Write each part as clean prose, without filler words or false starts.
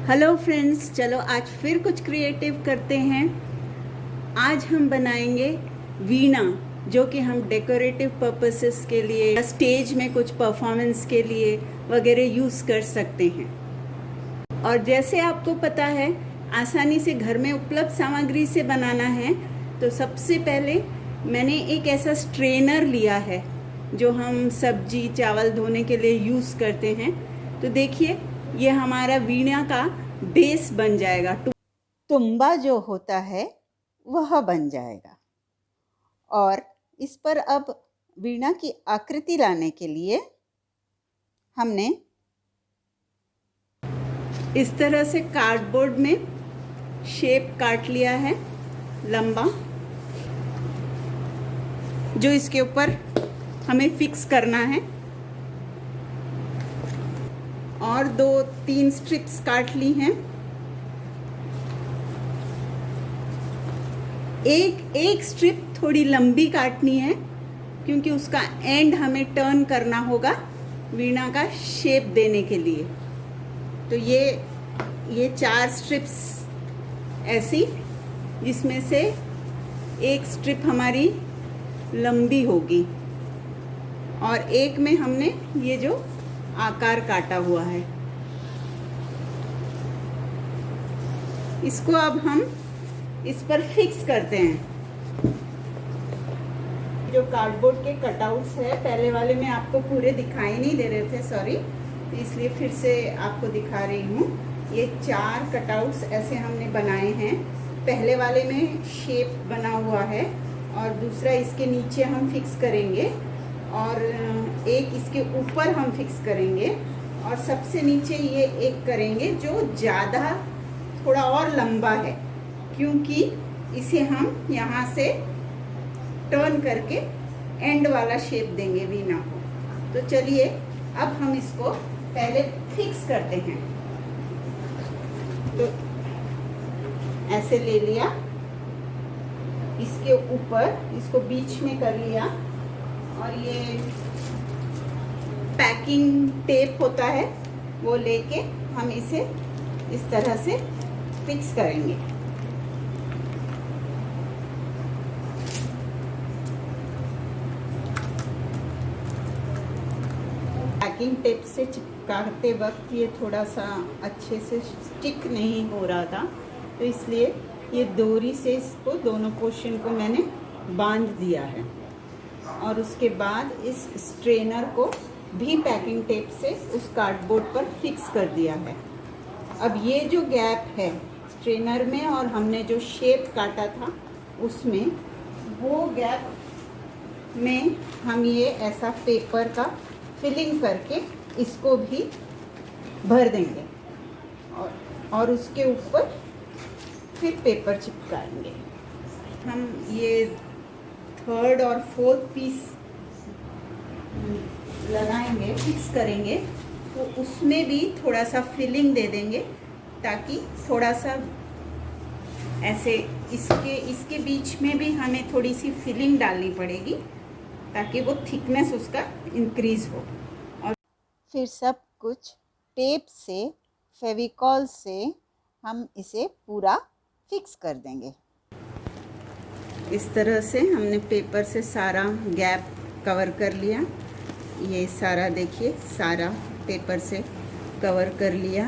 Hello friends, चलो आज फिर कुछ क्रिएटिव करते हैं। आज हम बनाएंगे वीणा, जो कि हम डेकोरेटिव पर्पसेस के लिए, स्टेज में कुछ परफॉर्मेंस के लिए वगैरह यूज़ कर सकते हैं। और जैसे आपको पता है, आसानी से घर में उपलब्ध सामग्री से बनाना है। तो सबसे पहले मैंने एक ऐसा स्ट्रेनर लिया है जो हम सब्जी चावल धोने के लिए यूज़ करते हैं। तो देखिए, ये हमारा वीणा का बेस बन जाएगा। तुम्बा जो होता है वह बन जाएगा। और इस पर अब वीणा की आकृति लाने के लिए हमने इस तरह से कार्डबोर्ड में शेप काट लिया है लंबा, जो इसके ऊपर हमें फिक्स करना है। और 2-3 स्ट्रिप्स काट ली हैं। एक स्ट्रिप थोड़ी लंबी काटनी है, क्योंकि उसका एंड हमें टर्न करना होगा वीणा का शेप देने के लिए। तो ये 4 स्ट्रिप्स ऐसी, जिसमें से एक स्ट्रिप हमारी लंबी होगी और एक में हमने ये जो आकार काटा हुआ है, इसको अब हम इस पर फिक्स करते हैं। जो कार्डबोर्ड के कटआउट्स है, पहले वाले में आपको पूरे दिखाई नहीं दे रहे थे, सॉरी, इसलिए फिर से आपको दिखा रही हूँ। ये 4 कटआउट्स ऐसे हमने बनाए हैं। पहले वाले में शेप बना हुआ है और दूसरा इसके नीचे हम फिक्स करेंगे और एक इसके ऊपर हम फिक्स करेंगे और सबसे नीचे ये एक करेंगे जो ज़्यादा थोड़ा और लंबा है, क्योंकि इसे हम यहाँ से टर्न करके एंड वाला शेप देंगे वीणा को। तो चलिए अब हम इसको पहले फिक्स करते हैं। तो ऐसे ले लिया, इसके ऊपर इसको बीच में कर लिया और ये पैकिंग टेप होता है वो लेके हम इसे इस तरह से फिक्स करेंगे। पैकिंग टेप से चिपकाते वक्त ये थोड़ा सा अच्छे से स्टिक नहीं हो रहा था, तो इसलिए ये डोरी से इसको दोनों पोर्शन को मैंने बांध दिया है। और उसके बाद इस स्ट्रेनर को भी पैकिंग टेप से उस कार्डबोर्ड पर फिक्स कर दिया है। अब ये जो गैप है स्ट्रेनर में और हमने जो शेप काटा था उसमें, वो गैप में हम ये ऐसा पेपर का फिलिंग करके इसको भी भर देंगे और उसके ऊपर फिर पेपर चिपकाएंगे। हम ये 3rd और 4th पीस लगाएंगे, फिक्स करेंगे, तो उसमें भी थोड़ा सा फिलिंग दे देंगे, ताकि थोड़ा सा ऐसे इसके बीच में भी हमें थोड़ी सी फिलिंग डालनी पड़ेगी, ताकि वो थिकनेस उसका इंक्रीज हो। और फिर सब कुछ टेप से, फेविकॉल से हम इसे पूरा फिक्स कर देंगे। इस तरह से हमने पेपर से सारा गैप कवर कर लिया। ये सारा देखिए, सारा पेपर से कवर कर लिया।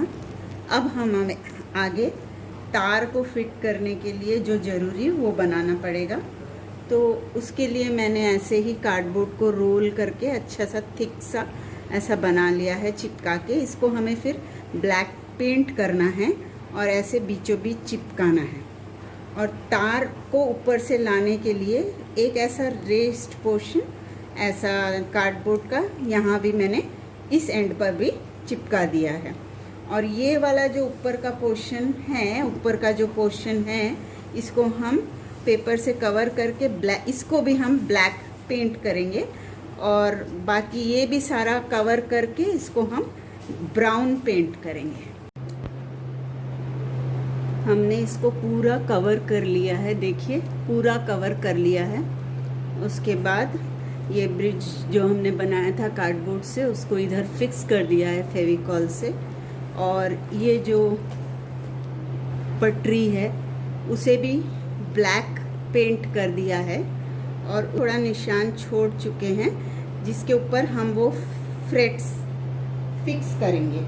अब हमें आगे तार को फिट करने के लिए जो ज़रूरी वो बनाना पड़ेगा। तो उसके लिए मैंने ऐसे ही कार्डबोर्ड को रोल करके अच्छा सा थिक सा ऐसा बना लिया है चिपका के। इसको हमें फिर ब्लैक पेंट करना है और ऐसे बीचों बीच चिपकाना है। और तार को ऊपर से लाने के लिए एक ऐसा रेस्ट पोर्शन ऐसा कार्डबोर्ड का यहाँ भी मैंने इस एंड पर भी चिपका दिया है। और ये वाला जो ऊपर का पोर्शन है, ऊपर का जो पोर्शन है, इसको हम पेपर से कवर करके इसको भी हम ब्लैक पेंट करेंगे। और बाकी ये भी सारा कवर करके इसको हम ब्राउन पेंट करेंगे। हमने इसको पूरा कवर कर लिया है, देखिए पूरा कवर कर लिया है। उसके बाद ये ब्रिज जो हमने बनाया था कार्डबोर्ड से, उसको इधर फिक्स कर दिया है फेविकॉल से। और ये जो ऊपर ट्री है उसे भी ब्लैक पेंट कर दिया है और थोड़ा निशान छोड़ चुके हैं जिसके ऊपर हम वो फ्रेट्स फिक्स करेंगे।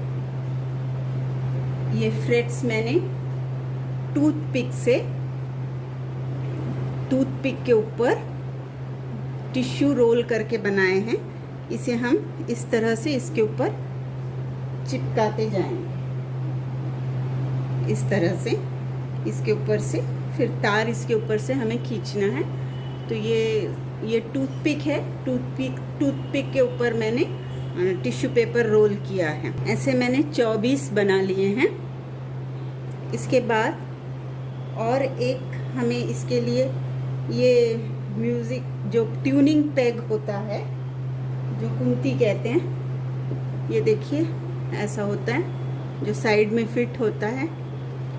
ये फ्रेट्स मैंने टूथपिक के ऊपर टिश्यू रोल करके बनाए हैं। इसे हम इस तरह से इसके ऊपर चिपकाते जाएंगे, इस तरह से इसके ऊपर से, फिर तार इसके ऊपर से हमें खींचना है। तो ये टूथपिक है, टूथपिक के ऊपर मैंने टिश्यू पेपर रोल किया है। ऐसे मैंने 24 बना लिए हैं। इसके बाद और एक हमें इसके लिए ये म्यूज़िक जो ट्यूनिंग पेग होता है, जो कुंती कहते हैं, ये देखिए ऐसा होता है जो साइड में फिट होता है।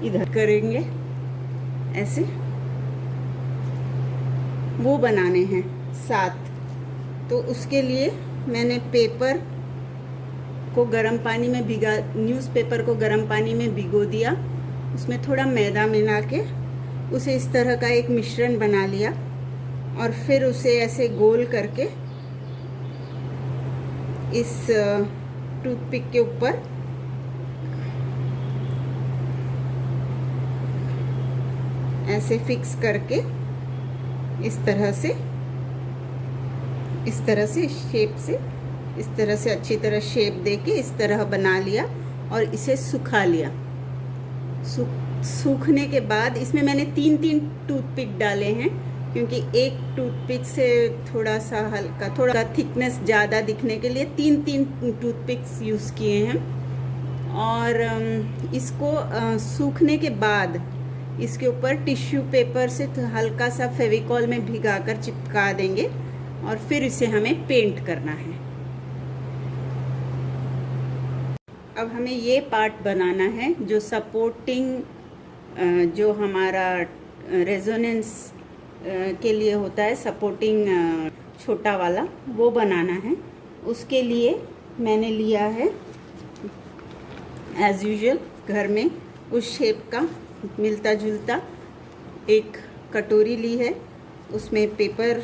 इधर करेंगे ऐसे, वो बनाने हैं 7। तो उसके लिए मैंने पेपर को गर्म पानी में भिगा, न्यूज़पेपर को गर्म पानी में भिगो दिया, उसमें थोड़ा मैदा मिला के उसे इस तरह का एक मिश्रण बना लिया और फिर उसे ऐसे गोल करके इस टूथपिक के ऊपर ऐसे फिक्स करके इस तरह से शेप से, इस तरह से अच्छी तरह शेप देके इस तरह बना लिया और इसे सुखा लिया। सूखने के बाद इसमें मैंने 3 टूथपिक डाले हैं क्योंकि एक टूथपिक से थोड़ा सा हल्का, थोड़ा थिकनेस ज़्यादा दिखने के लिए 3 टूथपिक्स यूज़ किए हैं। और इसको सूखने के बाद इसके ऊपर टिश्यू पेपर से हल्का सा फेविकॉल में भिगाकर चिपका देंगे और फिर इसे हमें पेंट करना है। अब हमें ये पार्ट बनाना है जो सपोर्टिंग, जो हमारा रेजोनेंस के लिए होता है, सपोर्टिंग छोटा वाला, वो बनाना है। उसके लिए मैंने लिया है एज़ यूजुअल घर में उस शेप का मिलता जुलता एक कटोरी ली है, उसमें पेपर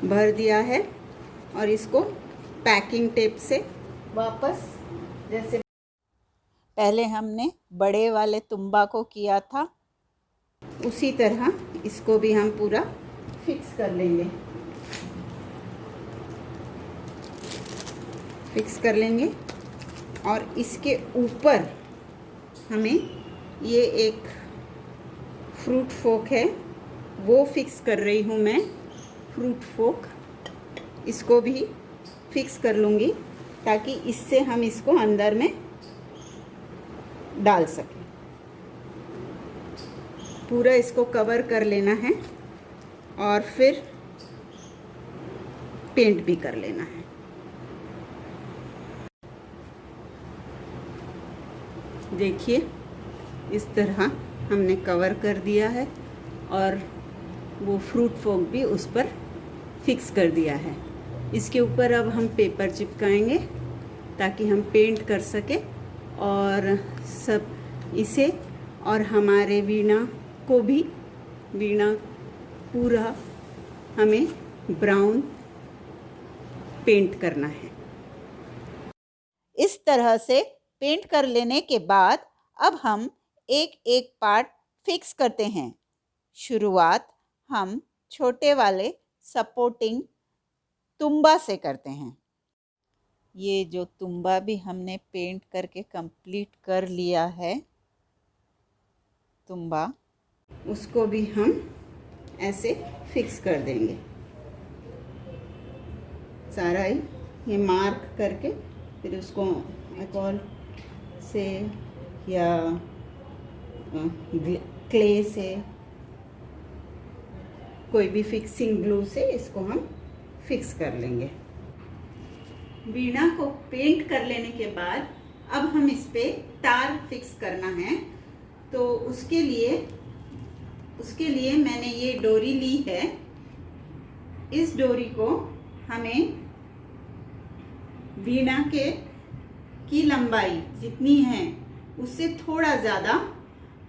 भर दिया है और इसको पैकिंग टेप से वापस, जैसे पहले हमने बड़े वाले तुम्बा को किया था उसी तरह इसको भी हम पूरा फिक्स कर लेंगे। और इसके ऊपर हमें ये एक फ्रूट फोक है, वो फिक्स कर रही हूँ मैं। फ्रूट फोक इसको भी फिक्स कर लूँगी ताकि इससे हम इसको अंदर में डाल सकें। पूरा इसको कवर कर लेना है और फिर पेंट भी कर लेना है। देखिए इस तरह हमने कवर कर दिया है और वो फ्रूट फोक भी उस पर फिक्स कर दिया है। इसके ऊपर अब हम पेपर चिपकाएंगे ताकि हम पेंट कर सके और सब इसे, और हमारे वीणा को भी, वीणा पूरा हमें ब्राउन पेंट करना है। इस तरह से पेंट कर लेने के बाद अब हम एक पार्ट फिक्स करते हैं। शुरुआत हम छोटे वाले सपोर्टिंग तुम्बा से करते हैं। ये जो तुम्बा भी हमने पेंट करके कंप्लीट कर लिया है, तुम्बा, उसको भी हम ऐसे फिक्स कर देंगे। सारा ही ये मार्क करके फिर उसको अल्कोहल से या क्ले से, कोई भी फिक्सिंग ग्लू से इसको हम फिक्स कर लेंगे। वीणा को पेंट कर लेने के बाद अब हम इस पे तार फिक्स करना है। तो उसके लिए मैंने ये डोरी ली है। इस डोरी को हमें वीणा की लंबाई जितनी है उससे थोड़ा ज़्यादा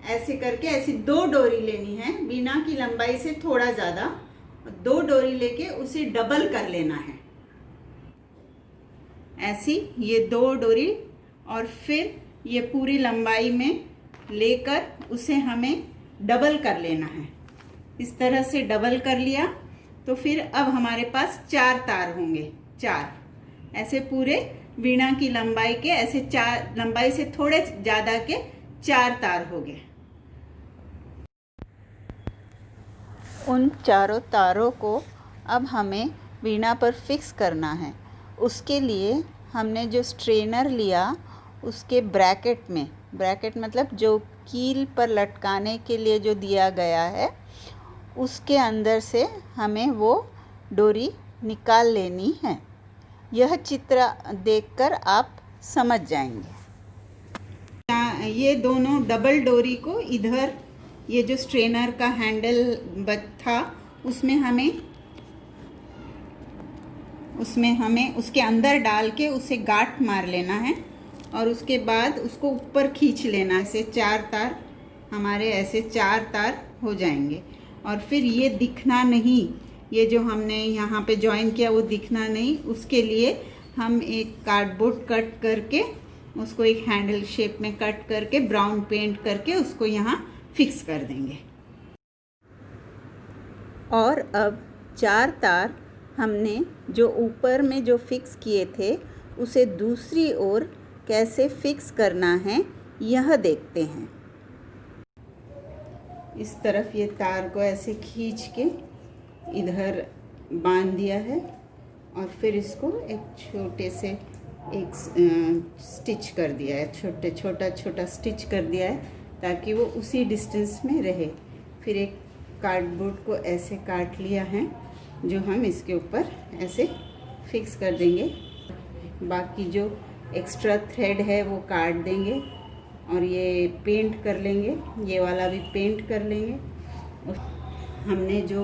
ऐसे करके ऐसी 2 डोरी लेनी है, वीणा की लंबाई से थोड़ा ज़्यादा 2 डोरी लेके उसे डबल कर लेना है। ऐसी ये 2 डोरी और फिर ये पूरी लंबाई में लेकर उसे हमें डबल कर लेना है। इस तरह से डबल कर लिया तो फिर अब हमारे पास 4 तार होंगे। 4 ऐसे पूरे वीणा की लंबाई के ऐसे 4 लंबाई से थोड़े ज़्यादा के 4 तार हो गए। उन चारों तारों को अब हमें वीणा पर फिक्स करना है। उसके लिए हमने जो स्ट्रेनर लिया उसके ब्रैकेट मतलब जो कील पर लटकाने के लिए जो दिया गया है, उसके अंदर से हमें वो डोरी निकाल लेनी है। यह चित्र देखकर आप समझ जाएंगे। ये दोनों डबल डोरी को इधर ये जो स्ट्रेनर का हैंडल था उसमें हमें उसके अंदर डाल के उसे गांठ मार लेना है और उसके बाद उसको ऊपर खींच लेना। ऐसे 4 तार हमारे ऐसे 4 तार हो जाएंगे। और फिर ये दिखना नहीं, ये जो हमने यहाँ पे जॉइन किया वो दिखना नहीं, उसके लिए हम एक कार्डबोर्ड कट करके उसको एक हैंडल शेप में कट करके ब्राउन पेंट करके उसको यहाँ फिक्स कर देंगे। और अब 4 तार हमने जो ऊपर में जो फिक्स किए थे उसे दूसरी ओर कैसे फिक्स करना है यह देखते हैं। इस तरफ ये तार को ऐसे खींच के इधर बांध दिया है और फिर इसको एक छोटे से एक स्टिच कर दिया है, छोटा स्टिच कर दिया है ताकि वो उसी डिस्टेंस में रहे। फिर एक कार्डबोर्ड को ऐसे काट लिया है जो हम इसके ऊपर ऐसे फिक्स कर देंगे। बाकी जो एक्स्ट्रा थ्रेड है वो काट देंगे और ये पेंट कर लेंगे, ये वाला भी पेंट कर लेंगे। हमने जो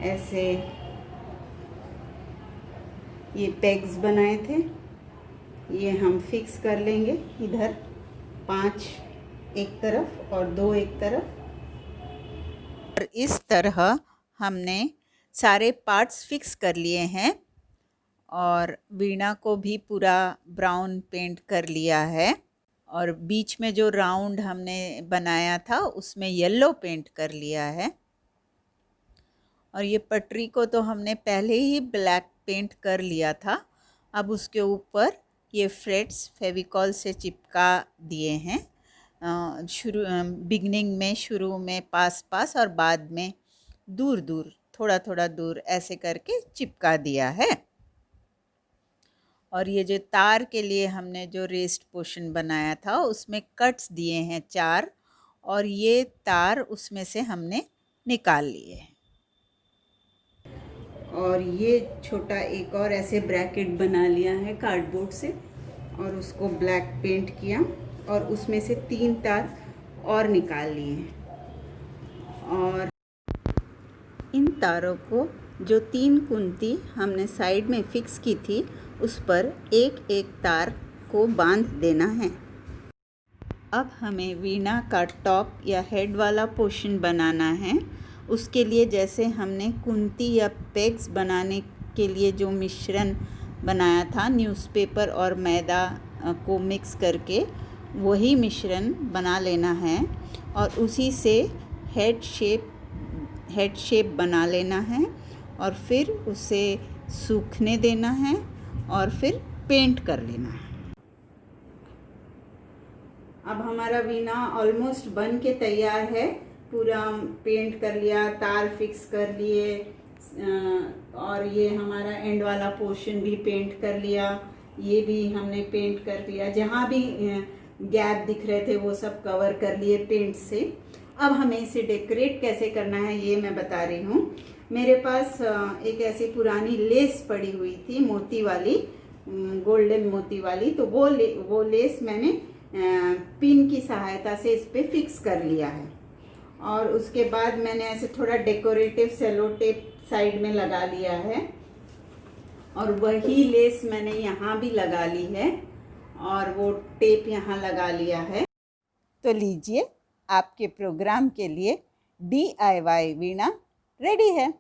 ऐसे ये पेग्स बनाए थे ये हम फिक्स कर लेंगे। इधर 5 एक तरफ और 2 एक तरफ। और इस तरह हमने सारे पार्ट्स फिक्स कर लिए हैं और वीणा को भी पूरा ब्राउन पेंट कर लिया है। और बीच में जो राउंड हमने बनाया था उसमें येलो पेंट कर लिया है। और ये पटरी को तो हमने पहले ही ब्लैक पेंट कर लिया था। अब उसके ऊपर ये फ्लेट्स फेविकॉल से चिपका दिए हैं। शुरू में पास और बाद में दूर थोड़ा दूर ऐसे करके चिपका दिया है। और ये जो तार के लिए हमने जो रेस्ट पोर्शन बनाया था उसमें कट्स दिए हैं 4 और ये तार उसमें से हमने निकाल लिए हैं। और ये छोटा एक और ऐसे ब्रैकेट बना लिया है कार्डबोर्ड से और उसको ब्लैक पेंट किया और उसमें से 3 तार और निकाल लिए हैं। और इन तारों को जो 3 कुंती हमने साइड में फिक्स की थी उस पर एक एक तार को बांध देना है। अब हमें वीणा का टॉप या हेड वाला पोर्शन बनाना है। उसके लिए जैसे हमने कुंती या पेग्स बनाने के लिए जो मिश्रण बनाया था न्यूज़पेपर और मैदा को मिक्स करके, वही मिश्रण बना लेना है और उसी से हेड शेप बना लेना है और फिर उसे सूखने देना है और फिर पेंट कर लेना है। अब हमारा वीणा ऑलमोस्ट बन के तैयार है। पूरा पेंट कर लिया, तार फिक्स कर लिए और ये हमारा एंड वाला पोर्शन भी पेंट कर लिया, ये भी हमने पेंट कर लिया। जहाँ भी गैप दिख रहे थे वो सब कवर कर लिए पेंट से। अब हमें इसे डेकोरेट कैसे करना है ये मैं बता रही हूँ। मेरे पास एक ऐसी पुरानी लेस पड़ी हुई थी मोती वाली, गोल्डन मोती वाली, तो वो लेस मैंने पिन की सहायता से इस पे फिक्स कर लिया है। और उसके बाद मैंने ऐसे थोड़ा डेकोरेटिव सेलो टेप साइड में लगा लिया है और वही लेस मैंने यहाँ भी लगा ली है और वो टेप यहाँ लगा लिया है। तो लीजिए, आपके प्रोग्राम के लिए DIY वीणा रेडी है।